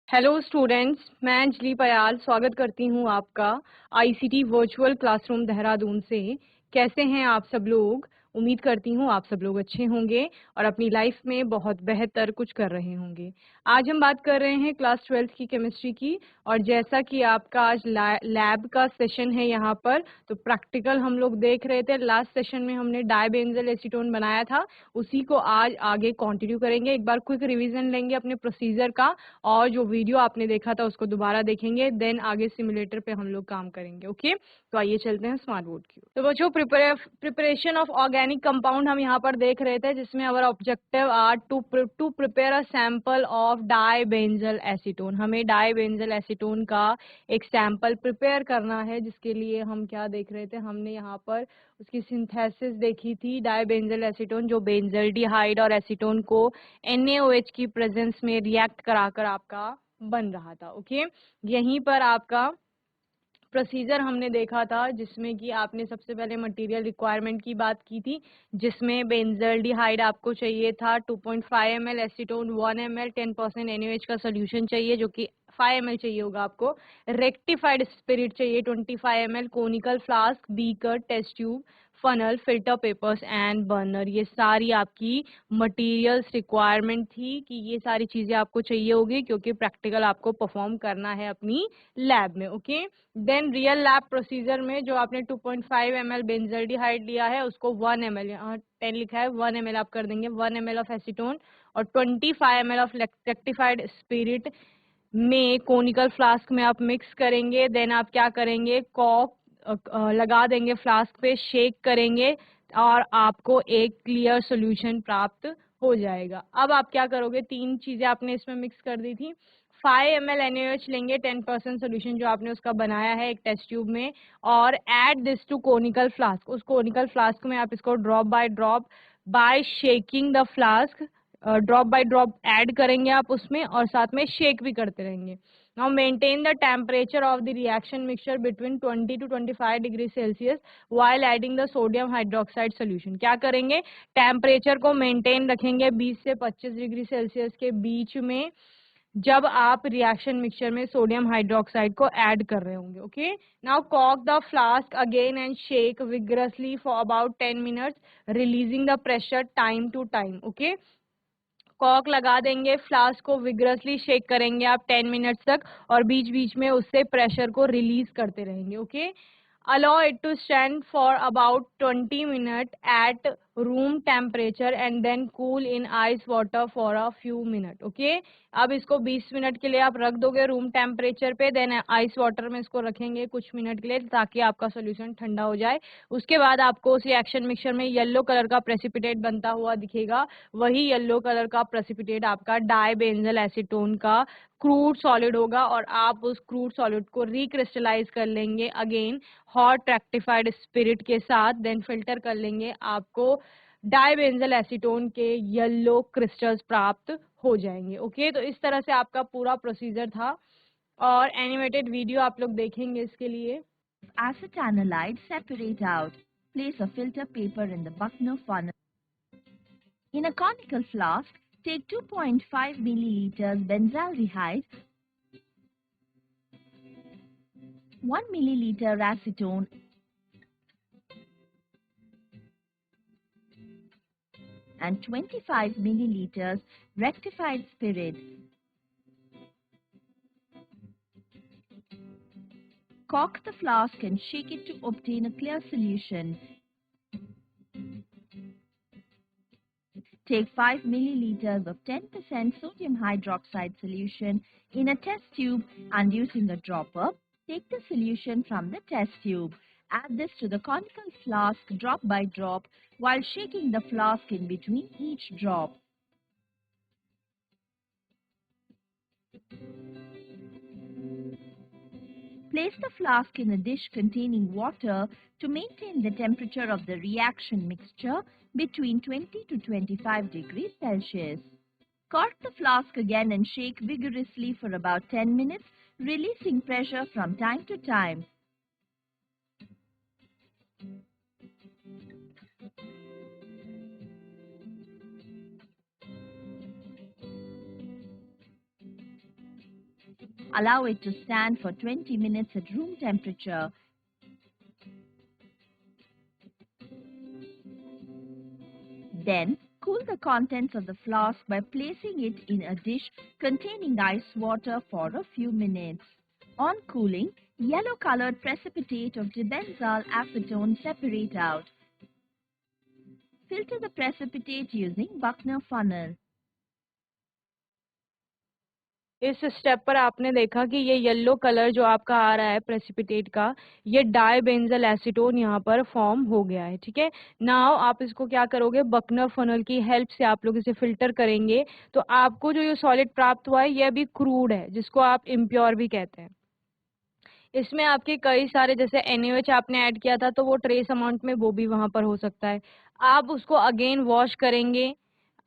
Hello students, मैं अंजलि पयाल स्वागत करती हूँ आपका आईसीटी वर्चुअल क्लासरूम देहरादून से। कैसे हैं आप सब लोग? उम्मीद करती हूँ आप सब लोग अच्छे होंगे और अपनी लाइफ में बहुत बेहतर कुछ कर रहे होंगे। आज हम बात कर रहे हैं क्लास 12th की केमिस्ट्री की, और जैसा कि आपका आज लैब का सेशन है यहाँ पर, तो प्रैक्टिकल हम लोग देख रहे थे। लास्ट सेशन में हमने डाइबेंजल एसीटोन बनाया था, उसी को आज आगे कंटिन्यू करेंगे। एक बार क्विक रिवीजन लेंगे अपने प्रोसीजर का, और जो वीडियो आपने देखा था उसको दोबारा देखेंगे, देन आगे सिमुलेटर पे हम लोग काम करेंगे। ओके, तो आइए चलते हैं स्मार्ट बोर्ड की ओर। तो बच्चों, प्रिपरेशन ऑफ ऑर्गेनिक कंपाउंड हम यहाँ पर देख रहे थे, जिसमें our objective are to prepare a sample of dibenzal acetone. हमें डाइबेंजल एसीटोन का एक सैंपल प्रिपेयर करना है, जिसके लिए हम क्या देख रहे थे, हमने यहाँ पर उसकी सिंथेसिस देखी थी। डाइबेंजल एसीटोन जो बेंजल्डिहाइड और एसीटोन को NaOH की प्रेजेंस में रिएक्ट कराकर आपका बन रहा था। ओके, यहीं पर आपका प्रोसीजर हमने देखा था, जिसमें कि आपने सबसे पहले मटेरियल रिक्वायरमेंट की बात की थी, जिसमें बेंजल्डिहाइड आपको चाहिए था 2.5 ml, एसीटोन 1 ml, 10% NaOH का सोल्यूशन चाहिए जो कि 5 ml चाहिए होगा आपको। रेक्टिफाइड स्पिरिट चाहिए 25 ml, conical flask, beaker, test tube, funnel, filter papers and burner. ये सारी आपकी मटेरियल्स रिक्वायरमेंट थी कि ये सारी चीजें आपको चाहिए होगी, क्योंकि प्रैक्टिकल आपको परफॉर्म करना है अपनी लैब में। Okay, then real lab procedure में जो आपने 2.5 ml बेंजल्डिहाइड लिया है, उसको 1 ml, यहाँ 10 लिखा है, 1 ml आप कर देंगे, 1 ml ऑफ एसीटोन और 25 ml ऑफ रेक्टिफाइड स्पिरिट में कोनिकल फ्लास्क में आप मिक्स करेंगे। देन आप क्या करेंगे, कॉक लगा देंगे फ्लास्क पे, शेक करेंगे और आपको एक क्लियर सॉल्यूशन प्राप्त हो जाएगा। अब आप क्या करोगे, तीन चीजें आपने इसमें मिक्स कर दी थी। 5 ml NaOH लेंगे, 10% सोल्यूशन जो आपने उसका बनाया है एक टेस्ट ट्यूब में, और add this to conical flask. उस कोनिकल फ्लास्क में आप इसको drop by drop by shaking the flask, drop by drop add करेंगे आप उसमें, और साथ में शेक भी करते रहेंगे। Now maintain the temperature of the reaction mixture between 20 to 25 degree Celsius while adding the sodium hydroxide solution. क्या करेंगे, टेम्परेचर को मेंटेन रखेंगे 20 से 25 डिग्री सेल्सियस के बीच में, जब आप रिएक्शन मिक्सचर में सोडियम हाइड्रोक्साइड को ऐड कर रहे होंगे। Okay, now cock the flask again and shake vigorously for about 10 minutes, releasing the pressure time to time. Okay, cock लगा देंगे, फ्लास्क को विग्रसली शेक करेंगे आप 10 मिनट्स तक, और बीच बीच में उससे प्रेशर को रिलीज करते रहेंगे। Okay, allow it to stand for about 20 minute at room temperature and then cool in ice water for a few minute. Okay, अब इसको 20 मिनट के लिए आप रख दोगे रूम टेम्परेचर पे, देन आइस वाटर में इसको रखेंगे कुछ मिनट के लिए, ताकि आपका सोल्यूशन ठंडा हो जाए। उसके बाद आपको उस रिएक्शन मिक्सचर में येलो कलर का प्रेसिपिटेट बनता हुआ दिखेगा। वही येलो कलर का प्रेसिपिटेट आपका डाइबेंजल एसीटोन का क्रूड सॉलिड होगा, और आप उस क्रूड सॉलिड को रिक्रिस्टलाइज कर लेंगे अगेन हॉट रेक्टिफाइड स्पिरिट के साथ, देन फिल्टर कर लेंगे, आपको डाइबेंजल एसीटोन के येलो क्रिस्टल्स प्राप्त हो जाएंगे। ओके, तो इस तरह से आपका पूरा प्रोसीजर था, और एनिमेटेड वीडियो आप लोग देखेंगे इसके लिए। Acetanilide separate out. Place a filter paper in the Buckner funnel. In a conical flask, take 2.5 milliliters benzaldehyde, 1 milliliter acetone, and 25 milliliters rectified spirit. Cork the flask and shake it to obtain a clear solution. Take 5 milliliters of 10% sodium hydroxide solution in a test tube and using a dropper, take the solution from the test tube. Add this to the conical flask drop by drop while shaking the flask in between each drop. Place the flask in a dish containing water to maintain the temperature of the reaction mixture between 20 to 25 degrees Celsius. Cork the flask again and shake vigorously for about 10 minutes, releasing pressure from time to time. Allow it to stand for 20 minutes at room temperature. Then, cool the contents of the flask by placing it in a dish containing ice water for a few minutes. On cooling, yellow-colored precipitate of dibenzyl acetone separate out. Filter the precipitate using Buckner funnel. इस step पर आपने देखा कि ये yellow colour जो आपका आ रहा है प्रेसिपिटेट का, ये डाइबेंजल एसीटोन यहाँ पर फॉर्म हो गया है, ठीक है। नाउ आप इसको क्या करोगे, बकनर फनल की हेल्प से आप लोग इसे फिल्टर करेंगे, तो आपको जो ये सॉलिड प्राप्त हुआ है ये अभी क्रूड है, जिसको आप इम्प्योर भी कहते हैं। इसमें आपके कई सारे, जैसे NaOH आपने ऐड किया था तो वो ट्रेस अमाउंट में वो भी वहां पर हो सकता है। आप उसको अगेन वॉश करेंगे,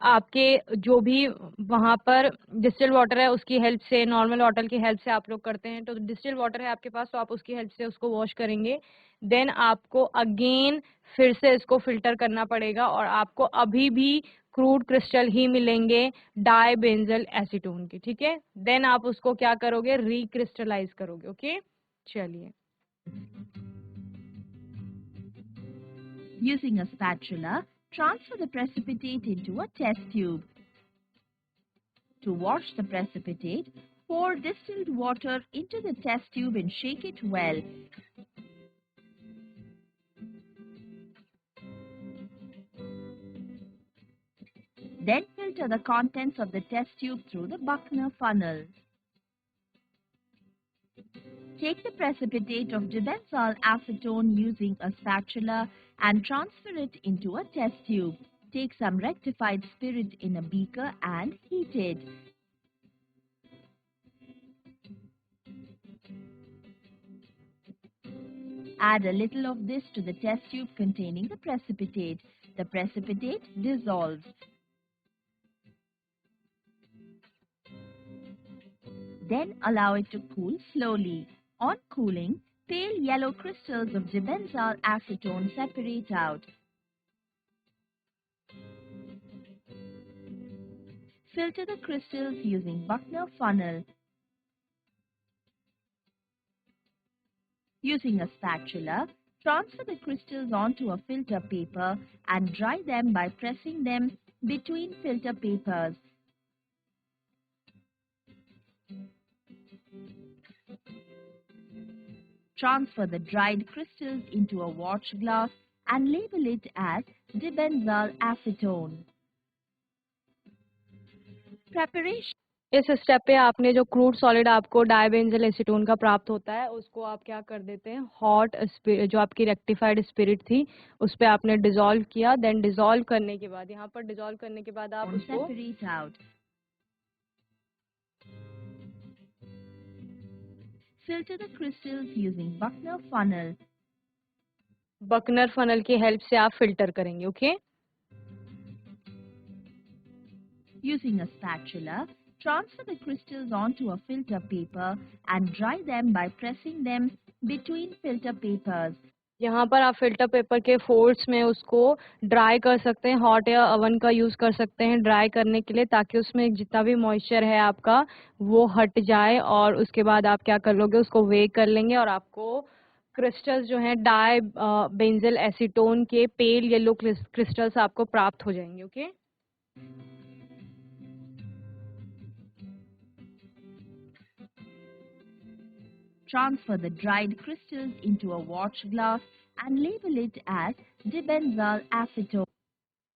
आपके जो भी वहां पर डिस्टिल वाटर है उसकी हेल्प से, नॉर्मल वाटर की हेल्प से आप लोग करते हैं, तो डिस्टिल वाटर है आपके पास तो आप उसकी हेल्प से उसको वॉश करेंगे। देन आपको अगेन फिर से इसको फिल्टर करना पड़ेगा और आपको अभी भी क्रूड क्रिस्टल ही मिलेंगे डाइबेंजल एसीटोन के, ठीक है। देन आप उसको क्या करोगे, रिक्रिस्टलाइज करोगे, ओके। चलिए, Using a spatula, transfer the precipitate into a test tube. To wash the precipitate, pour distilled water into the test tube and shake it well. Then filter the contents of the test tube through the Buckner funnel. Take the precipitate of dibenzyl acetone using a spatula and transfer it into a test tube. Take some rectified spirit in a beaker and heat it. Add a little of this to the test tube containing the precipitate. The precipitate dissolves. Then allow it to cool slowly. On cooling, pale yellow crystals of dibenzyl acetone separate out. Filter the crystals using Buckner funnel. Using a spatula, transfer the crystals onto a filter paper and dry them by pressing them between filter papers. Transfer the dried crystals into a watch glass and label it as dibenzyl acetone. Preparation. इस step पे आपने जो crude solid आपको डाइबेंजल acetone का प्राप्त होता है उसको आप क्या कर देते हैं, हॉट जो आपकी रेक्टिफाइड स्पिरिट थी उस पे आपने डिसॉल्व किया। देन डिसॉल्व करने के बाद, यहाँ पर डिसॉल्व करने के बाद आप उसको Separate out. Filter the crystals using Buckner funnel. Buckner funnel की हेल्प से आप फिल्टर करेंगे, okay. Using a spatula, transfer the crystals onto a filter paper and dry them by pressing them between filter papers. यहाँ पर आप filter paper के folds में उसको ड्राई कर सकते हैं, हॉट या ओवन का यूज़ कर सकते हैं ड्राई करने के लिए, ताकि उसमें जितना भी मॉइस्चर है आपका वो हट जाए। और उसके बाद आप क्या कर लोगे, उसको वे कर लेंगे और आपको क्रिस्टल्स जो हैं डाई बेंजल एसीटोन के पेल येलो क्रिस्टल्स आपको प्राप्त हो जाएंगे, okay. Transfer the dried crystals into a watch glass and label it as dibenzyl acetone.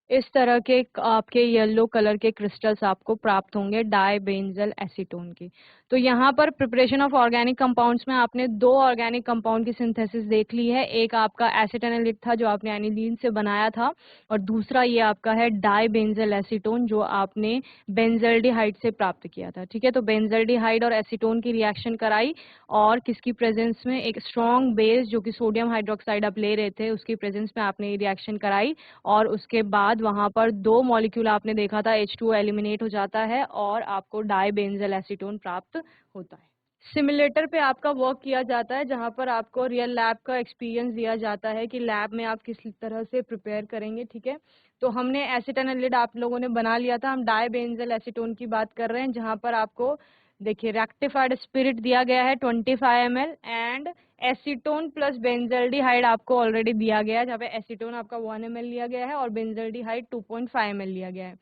इस तरह के आपके येलो कलर के क्रिस्टल्स आपको प्राप्त होंगे डाइबेंजल एसीटोन के। तो यहाँ पर प्रिपरेशन ऑफ ऑर्गेनिक कंपाउंड्स में आपने दो ऑर्गेनिक कंपाउंड की सिंथेसिस देख ली है। एक आपका एसिटाइलिन था जो आपने एनिलीन से बनाया था, और दूसरा ये आपका है डाइबेंजल एसीटोन जो आपने बेंजल्डिहाइड से प्राप्त किया था, ठीक है। तो बेंजल्डिहाइड और एसीटोन की रिएक्शन कराई, और किसकी प्रेजेंस में, एक स्ट्रॉन्ग बेस जो कि सोडियम हाइड्रोक्साइड आप ले रहे थे उसकी प्रेजेंस में आपने रिएक्शन कराई, और उसके बाद वहां पर दो मॉलिक्यूल आपने देखा था H2O एलिमिनेट हो जाता है और आपको डाइबेंजल एसीटोन प्राप्त होता है। सिमुलेटर पे आपका वर्क किया जाता है जहां पर आपको रियल लैब का एक्सपीरियंस दिया जाता है कि लैब में आप किस तरह से प्रिपेयर करेंगे, ठीक है। तो हमने एसिटाइलिन आप लोगों ने बना लिया था, हम डाइबेंजल एसीटोन की बात कर रहे हैं जहां पर आपको देखिए रेक्टिफाइड स्पिरिट दिया गया है 25 ml and acetone plus benzaldehyde आपको ऑलरेडी दिया गया है, जहाँ पे एसीटोन आपका 1 ml लिया गया है और बेंजल्डिहाइड 2.5 ml लिया गया है।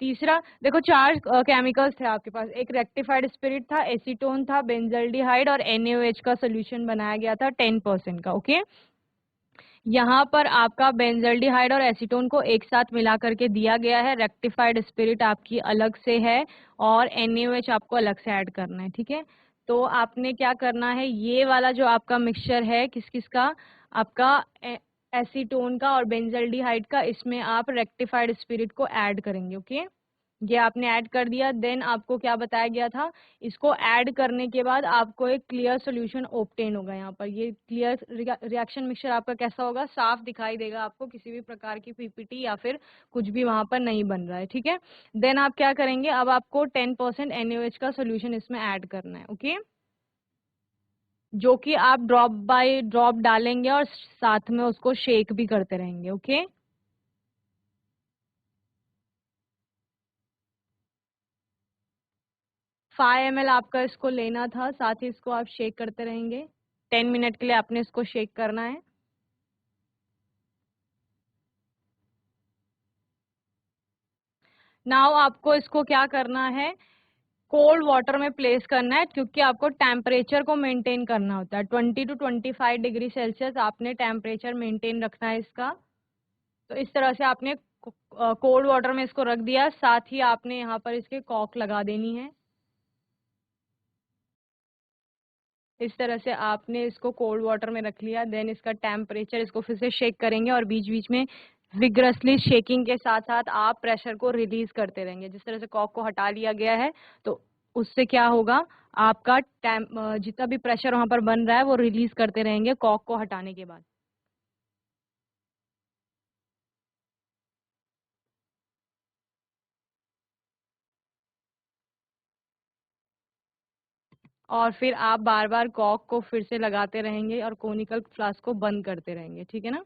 तीसरा देखो, चार केमिकल्स थे आपके पास, एक रेक्टिफाइड स्पिरिट था, एसीटोन था, बेंजल्डिहाइड और NaOH का सोल्यूशन बनाया गया था 10% का। ओके, यहाँ पर आपका बेंजल्डिहाइड और एसीटोन को एक साथ मिला करके दिया गया है, रेक्टिफाइड स्पिरिट आपकी अलग से है और NaOH आपको अलग से ऐड करना है। ठीक है, तो आपने क्या करना है, ये वाला जो आपका मिक्सचर है किस किस का, आपका एसीटोन का और बेंजल्डिहाइड का, इसमें आप रेक्टिफाइड स्पिरिट को ऐड करेंगे। ओके, ये आपने ऐड कर दिया। देन आपको क्या बताया गया था, इसको ऐड करने के बाद आपको एक क्लियर सॉल्यूशन ऑब्टेन होगा। यहाँ पर ये क्लियर रिएक्शन मिक्सचर आपका कैसा होगा, साफ दिखाई देगा आपको, किसी भी प्रकार की पीपीटी या फिर कुछ भी वहां पर नहीं बन रहा है। ठीक है, देन आप क्या करेंगे, अब आपको 10% NaOH का सोल्यूशन इसमें ऐड करना है। ओके, जो कि आप ड्रॉप बाय ड्रॉप डालेंगे और साथ में उसको शेक भी करते रहेंगे। ओके, 5 ml आपका इसको लेना था, साथ ही इसको आप शेक करते रहेंगे। 10 मिनट के लिए आपने इसको शेक करना है। नाउ आपको इसको क्या करना है, कोल्ड वाटर में प्लेस करना है, क्योंकि आपको टेम्परेचर को मेंटेन करना होता है। 20 to 25 डिग्री सेल्सियस आपने टेम्परेचर मेंटेन रखना है इसका। तो इस तरह से आपने कोल्ड वाटर में इसको रख दिया, साथ ही आपने यहाँ पर इसके कॉक लगा देनी है। इस तरह से आपने इसको कोल्ड वाटर में रख लिया। देन इसका टेम्परेचर, इसको फिर से शेक करेंगे और बीच बीच में विग्रसली शेकिंग के साथ साथ आप प्रेशर को रिलीज करते रहेंगे। जिस तरह से कॉक को हटा लिया गया है, तो उससे क्या होगा, आपका जितना भी प्रेशर वहां पर बन रहा है वो रिलीज करते रहेंगे कॉक को हटाने के बाद। और फिर आप बार बार कॉक को फिर से लगाते रहेंगे और कोनिकल फ्लास्क को बंद करते रहेंगे। ठीक है ना।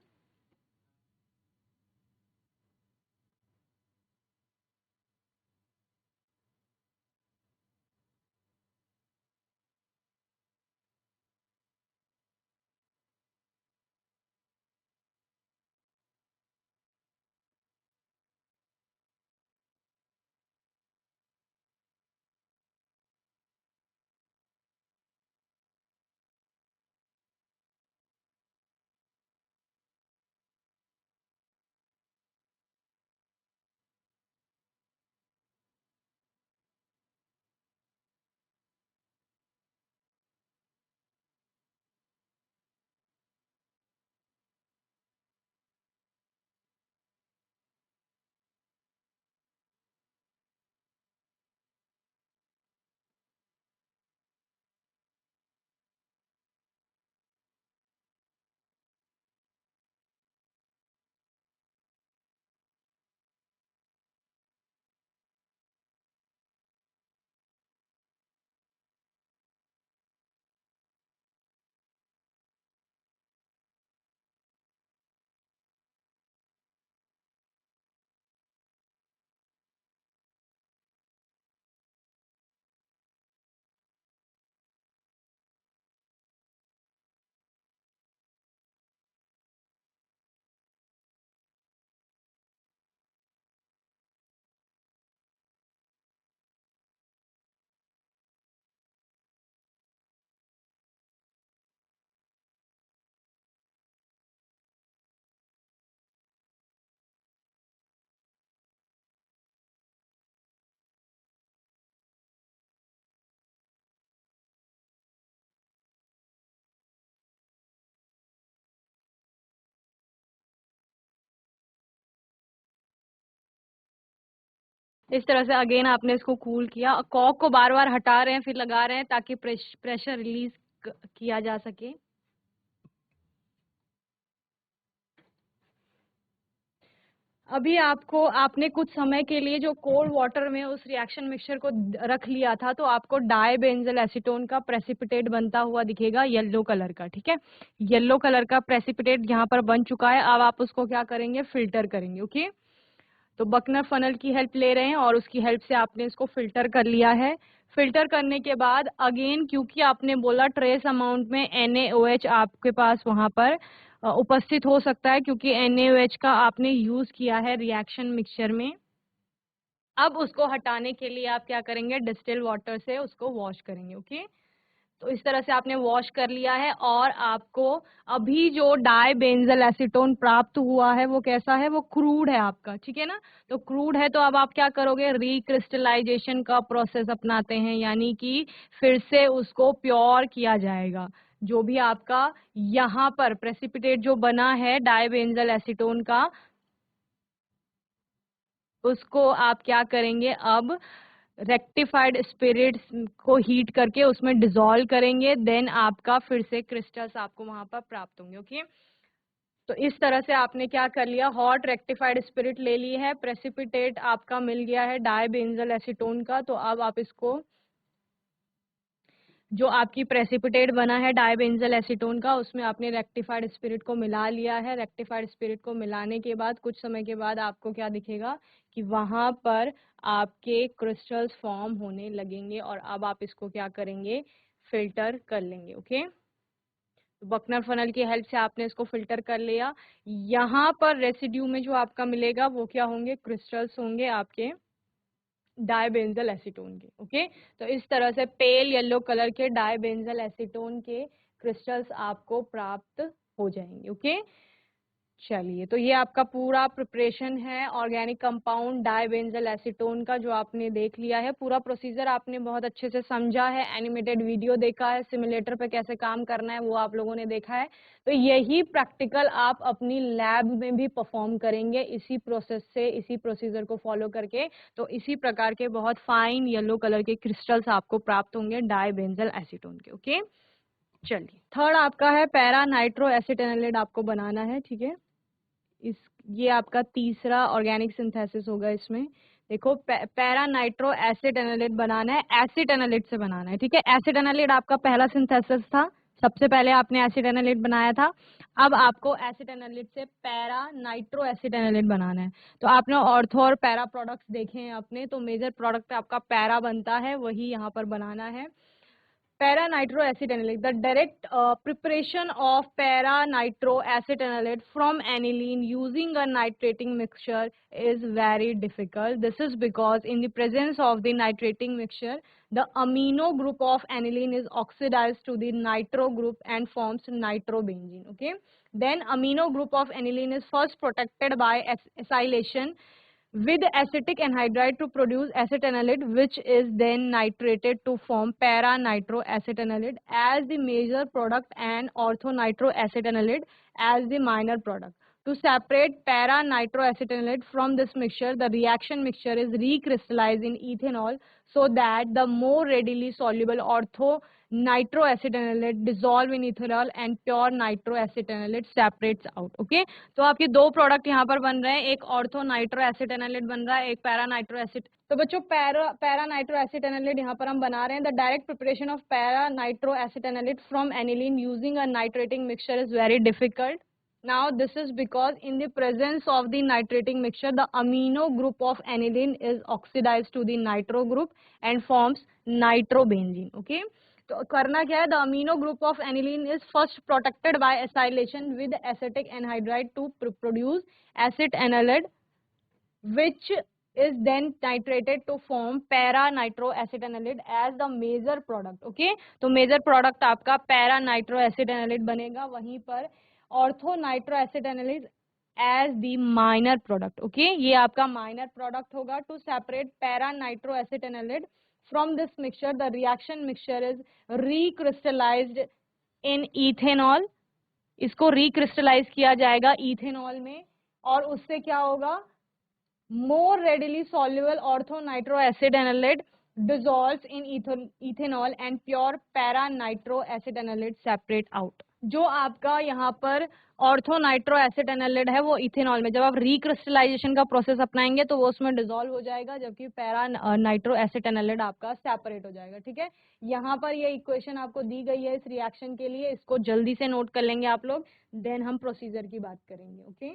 इस तरह से अगेन आपने इसको कूल किया, कॉक को बार बार हटा रहे हैं फिर लगा रहे हैं, ताकि प्रेशर रिलीज किया जा सके। अभी आपने कुछ समय के लिए जो कोल्ड वाटर में उस रिएक्शन मिक्सचर को रख लिया था, तो आपको डाई बेंजल एसीटोन का प्रेसिपिटेट बनता हुआ दिखेगा येलो कलर का। ठीक है, येलो कलर का प्रेसिपिटेट यहाँ पर बन चुका है। अब आप उसको क्या करेंगे, फिल्टर करेंगे। ओके, तो बकनर फनल की हेल्प ले रहे हैं और उसकी हेल्प से आपने इसको फिल्टर कर लिया है। फिल्टर करने के बाद अगेन, क्योंकि आपने बोला ट्रेस अमाउंट में NaOH आपके पास वहां पर उपस्थित हो सकता है, क्योंकि NaOH का आपने यूज किया है रिएक्शन मिक्सचर में। अब उसको हटाने के लिए आप क्या करेंगे, डिस्टिल वाटर से उसको वॉश करेंगे। ओके, तो इस तरह से आपने वॉश कर लिया है और आपको अभी जो डाई बेंजल एसीटोन प्राप्त हुआ है वो कैसा है, वो क्रूड है आपका, ठीक है ना। तो क्रूड है तो अब आप क्या करोगे, रिक्रिस्टलाइजेशन का प्रोसेस अपनाते हैं, यानी कि फिर से उसको प्योर किया जाएगा। जो भी आपका यहाँ पर प्रेसिपिटेट जो बना है डाई बेंजल एसीटोन का, उसको आप क्या करेंगे, अब रेक्टिफाइड स्पिरिट्स को हीट करके उसमें डिसॉल्व करेंगे, देन आपका फिर से क्रिस्टल्स आपको वहां पर प्राप्त होंगे। ओके, तो इस तरह से आपने क्या कर लिया, हॉट रेक्टिफाइड स्पिरिट ले ली है, प्रेसिपिटेट आपका मिल गया है डाई बेंजल एसीटोन का। तो अब आप इसको, जो आपकी प्रेसिपिटेट बना है डाइबेंजल एसीटोन का, उसमें आपने रेक्टिफाइड स्पिरिट को मिला लिया है। रेक्टिफाइड स्पिरिट को मिलाने के बाद कुछ समय के बाद आपको क्या दिखेगा कि वहां पर आपके क्रिस्टल्स फॉर्म होने लगेंगे और अब आप इसको क्या करेंगे, फिल्टर कर लेंगे। ओके, तो बकनर फनल की हेल्प से आपने इसको फिल्टर कर लिया। यहाँ पर रेसिड्यू में जो आपका मिलेगा वो क्या होंगे, क्रिस्टल्स होंगे आपके डाइबेंजल एसीटोन के। ओके, तो इस तरह से पेल येलो कलर के डाइबेंजल एसीटोन के क्रिस्टल्स आपको प्राप्त हो जाएंगे। ओके, चलिए, तो ये आपका पूरा प्रिपरेशन है ऑर्गेनिक कंपाउंड डाइबेंजल एसीटोन का, जो आपने देख लिया है। पूरा प्रोसीजर आपने बहुत अच्छे से समझा है, एनिमेटेड वीडियो देखा है, सिमुलेटर पे कैसे काम करना है वो आप लोगों ने देखा है। तो यही प्रैक्टिकल आप अपनी लैब में भी परफॉर्म करेंगे इसी प्रोसेस से, इसी प्रोसीजर को फॉलो करके। तो इसी प्रकार के बहुत फाइन येलो कलर के क्रिस्टल्स आपको प्राप्त होंगे डाइबेंजल एसीटोन के। ओके, चलिए, थर्ड आपका है पैरा नाइट्रो एसिटेनोलेट आपको बनाना है, ठीक है। इस ये आपका तीसरा ऑर्गेनिक सिंथेसिस होगा। इसमें देखो, पैरा नाइट्रो एसिड एनालिट बनाना है, एसिड एनालिट से बनाना है, ठीक है। एसिड एनालिट आपका पहला सिंथेसिस था, सबसे पहले आपने एसिड एनालिट बनाया था। अब आपको एसिड एनालिट से पैरा नाइट्रो एसिड एनालिट बनाना है। तो आपने ऑर्थो और पैरा प्रोडक्ट्स देखे हैं अपने, तो मेजर प्रोडक्ट आपका पैरा बनता है, वही यहाँ पर बनाना है। Para-nitroacetanilate. The direct preparation of para-nitroacetanilate from aniline using a nitrating mixture is very difficult. This is because in the presence of the nitrating mixture, the amino group of aniline is oxidized to the nitro group and forms nitrobenzene. Okay. Then amino group of aniline is first protected by acylation with acetic anhydride to produce acetanilate, which is then nitrated to form para-nitroacetanilate as the major product and ortho-nitroacetanilate as the minor product. To separate para-nitroacetanilate from this mixture, the reaction mixture is recrystallized in ethanol so that the more readily soluble ortho-nitroacetanilate dissolve in ethanol and pure nitroacetanilate separates out. Okay, तो आपके दो product यहाँ पर बन रहे हैं, एक ortho nitro एसिटेनोलेट बन रहा है, एक पैरा नाइट्रो एसिड। तो बच्चों, पैरा नाइट्रो एसिटेनोलेट यहाँ पर हम बना रहे हैं। The direct preparation of para nitro acetanilide from aniline using a nitrating mixture is very difficult. Now this is because in the presence of the nitrating mixture, the amino group of aniline is oxidized to the nitro group and forms nitrobenzene. Okay, तो करना क्या है, the amino group of aniline is first protected by acylation with acetic anhydride to produce acetanilide, which is then titrated to form para nitro acetanilate as the major product. Okay, तो major product आपका para nitro acetanilate बनेगा, वहीं पर ortho nitro acetanilate as the minor product. Okay, ये आपका minor product होगा. To separate para nitro acetanilate from this mixture, the reaction mixture is recrystallized in ethanol. इसको recrystallize किया जाएगा इथेनॉल में, और उससे क्या होगा, more readily soluble ortho-nitroacetanilate dissolves in ethanol and pure para-nitroacetanilate separate out. जो आपका यहाँ पर ऑर्थोनाइट्रोएसिटेनोलेट है वो इथेनॉल में, जब आप रिक्रिस्टलाइजेशन का प्रोसेस अपनाएंगे तो वो उसमें डिसॉल्व हो जाएगा, जबकि पैरा नाइट्रोएसिटेनोलेट आपका सेपरेट हो जाएगा। ठीक है, यहाँ पर ये इक्वेशन आपको दी गई है इस रिएक्शन के लिए, इसको जल्दी से नोट कर लेंगे आप लोग, देन हम प्रोसीजर की बात करेंगे। ओके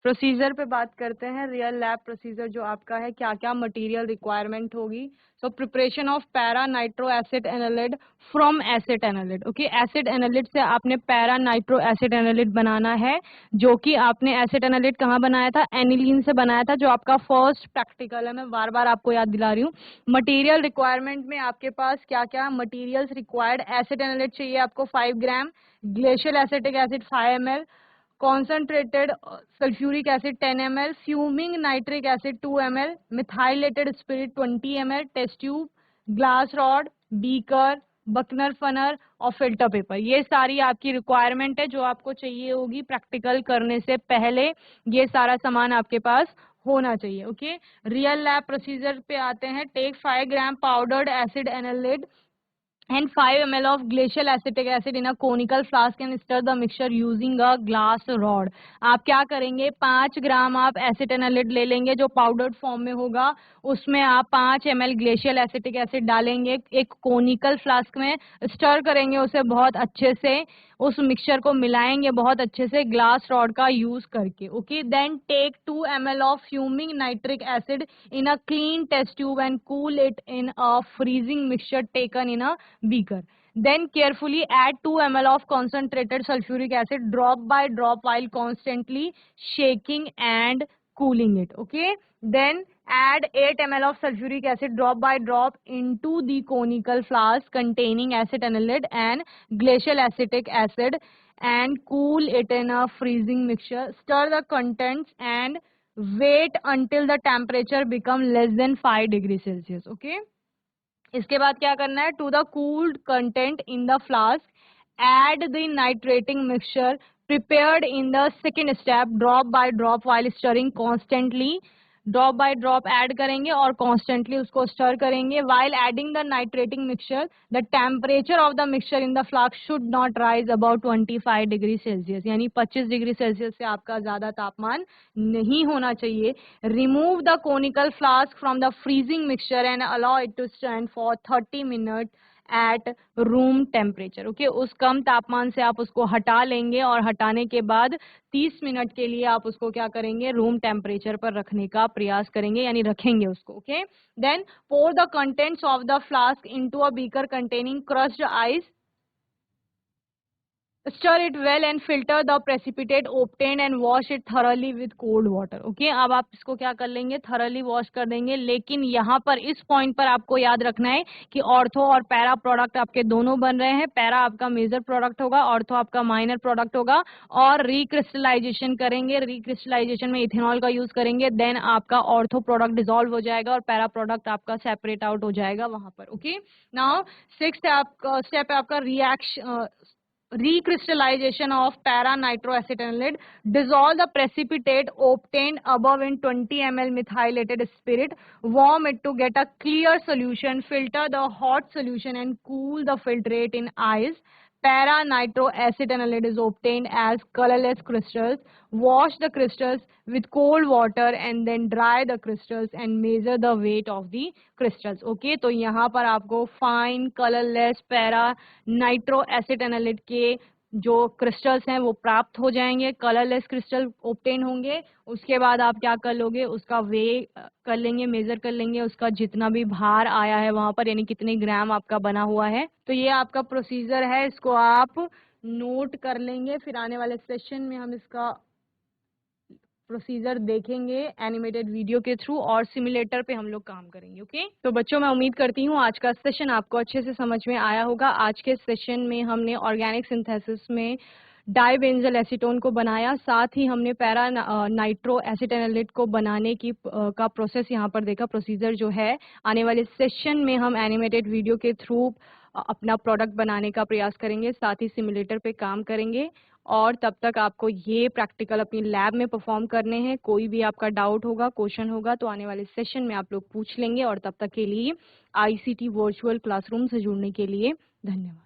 प्रोसीजर पे बात करते हैं। रियल लैब प्रोसीजर जो आपका है, क्या क्या मटेरियल रिक्वायरमेंट होगी। So preparation of para nitro acid annelid from acid annelid. Okay, acid annelid से आपने पैरा नाइट्रो एसिड एनालिड बनाना है, जो कि आपने एसिड एनालिड कहाँ बनाया था, एनिलीन से बनाया था, जो आपका फर्स्ट प्रैक्टिकल है। मैं बार बार आपको याद दिला रही हूँ। मटेरियल रिक्वायरमेंट में आपके पास क्या क्या मटेरियल्स रिक्वायर्ड, एसिड एनालिड चाहिए आपको 5 gram, glacial acetic acid 5 ml, concentrated sulfuric acid 10 ml, fuming nitric acid 2 ml, methylated spirit 20 ml, test tube, glass rod, beaker, Buchner funnel और फिल्टर पेपर। ये सारी आपकी रिक्वायरमेंट है जो आपको चाहिए होगी प्रैक्टिकल करने से पहले। ये सारा सामान आपके पास होना चाहिए। ओके, रियल लैब प्रोसीजर पे आते हैं। Take 5 gram powdered acetanilide and 5 ml of glacial acetic acid in a conical flask and stir the mixture using a glass rod। आप क्या करेंगे, 5 ग्राम आप एसिड एनालिड ले लेंगे जो पाउडर्ड फॉर्म में होगा, उसमें आप 5 ml ग्लेशियल एसिटिक एसिड डालेंगे एक कोनिकल फ्लास्क में, स्टर करेंगे उसे बहुत अच्छे से, उस मिक्सचर को मिलाएंगे बहुत अच्छे से ग्लास रॉड का यूज करके। Okay, then take 2 ml of fuming nitric acid in a clean test tube and cool it in a freezing mixture taken in a beaker। Then carefully add 2 ml of concentrated sulfuric acid drop by drop while constantly shaking and cooling it। Okay, then add 8 ml of sulfuric acid drop by drop into the conical flask containing acid analyte and glacial acetic acid and cool it in a freezing mixture। Stir the contents and wait until the temperature become less than 5 degrees Celsius। Okay, इसके बाद क्या करना है, to the cooled content in the flask add the nitrating mixture prepared in the second step drop by drop while stirring constantly. Drop by drop add करेंगे और constantly उसको stir करेंगे। While adding the nitrating mixture the temperature of the mixture in the flask should not rise about 25 degree Celsius, यानी 25 degree Celsius से आपका ज्यादा तापमान नहीं होना चाहिए। Remove the conical flask from the freezing mixture and allow it to stand for 30 minute at room temperature. Okay, उस कम तापमान से आप उसको हटा लेंगे और हटाने के बाद 30 मिनट के लिए आप उसको क्या करेंगे, रूम टेम्परेचर पर रखने का प्रयास करेंगे, यानी रखेंगे उसको। Okay, then pour the contents of the flask into a beaker containing crushed ice. Stir it well and filter the precipitate obtained and wash it thoroughly with cold water। Okay, अब आप इसको क्या कर लेंगे, thoroughly wash कर देंगे। लेकिन यहाँ पर इस पॉइंट पर आपको याद रखना है कि ऑर्थो और पैरा प्रोडक्ट आपके दोनों बन रहे हैं। पैरा आपका मेजर प्रोडक्ट होगा, ऑर्थो आपका माइनर प्रोडक्ट होगा, और रिक्रिस्टलाइजेशन करेंगे। रिक्रिस्टलाइजेशन में इथेनॉल का यूज करेंगे, देन आपका ऑर्थो प्रोडक्ट डिसॉल्व हो जाएगा और पैरा प्रोडक्ट आपका सेपरेट आउट हो जाएगा वहां पर। ओके, नाउ सिक्स्थ स्टेप है आपका reaction recrystallization of para-nitroacetanilide। Dissolve the precipitate obtained above in 20 ml methylated spirit, warm it to get a clear solution, filter the hot solution and cool the filtrate in ice। Para-nitroacetanilide is obtained as colorless crystals। Wash the crystals with cold water and then dry the crystals and measure the weight of the crystals। Okay, तो यहाँ पर आपको fine colourless para nitro एसिटाइलिड के जो crystals हैं वो प्राप्त हो जाएंगे, कलरलेस क्रिस्टल ऑब्टेन होंगे। उसके बाद आप क्या कर लोगे, उसका वे कर लेंगे, मेजर कर लेंगे, उसका जितना भी भार आया है वहां पर, यानी कितने ग्राम आपका बना हुआ है। तो ये आपका प्रोसीजर है, इसको आप नोट कर लेंगे। फिर आने वाले सेशन में हम इसका प्रोसीजर देखेंगे एनिमेटेड वीडियो के थ्रू, और सिमुलेटर पे हम लोग काम करेंगे। ओके, तो बच्चों मैं उम्मीद करती हूँ आज का सेशन आपको अच्छे से समझ में आया होगा। आज के सेशन में हमने ऑर्गेनिक सिंथेसिस में डाइबेंजल एसीटोन को बनाया, साथ ही हमने पैरा नाइट्रो एसिटाइलिड को बनाने की का प्रोसेस यहाँ पर देखा, प्रोसीजर जो है। आने वाले सेशन में हम एनिमेटेड वीडियो के थ्रू अपना प्रोडक्ट बनाने का प्रयास करेंगे, साथ ही सिमुलेटर पे काम करेंगे। और तब तक आपको ये प्रैक्टिकल अपनी लैब में परफॉर्म करने हैं। कोई भी आपका डाउट होगा, क्वेश्चन होगा, तो आने वाले सेशन में आप लोग पूछ लेंगे। और तब तक के लिए आईसीटी वर्चुअल क्लासरूम से जुड़ने के लिए धन्यवाद।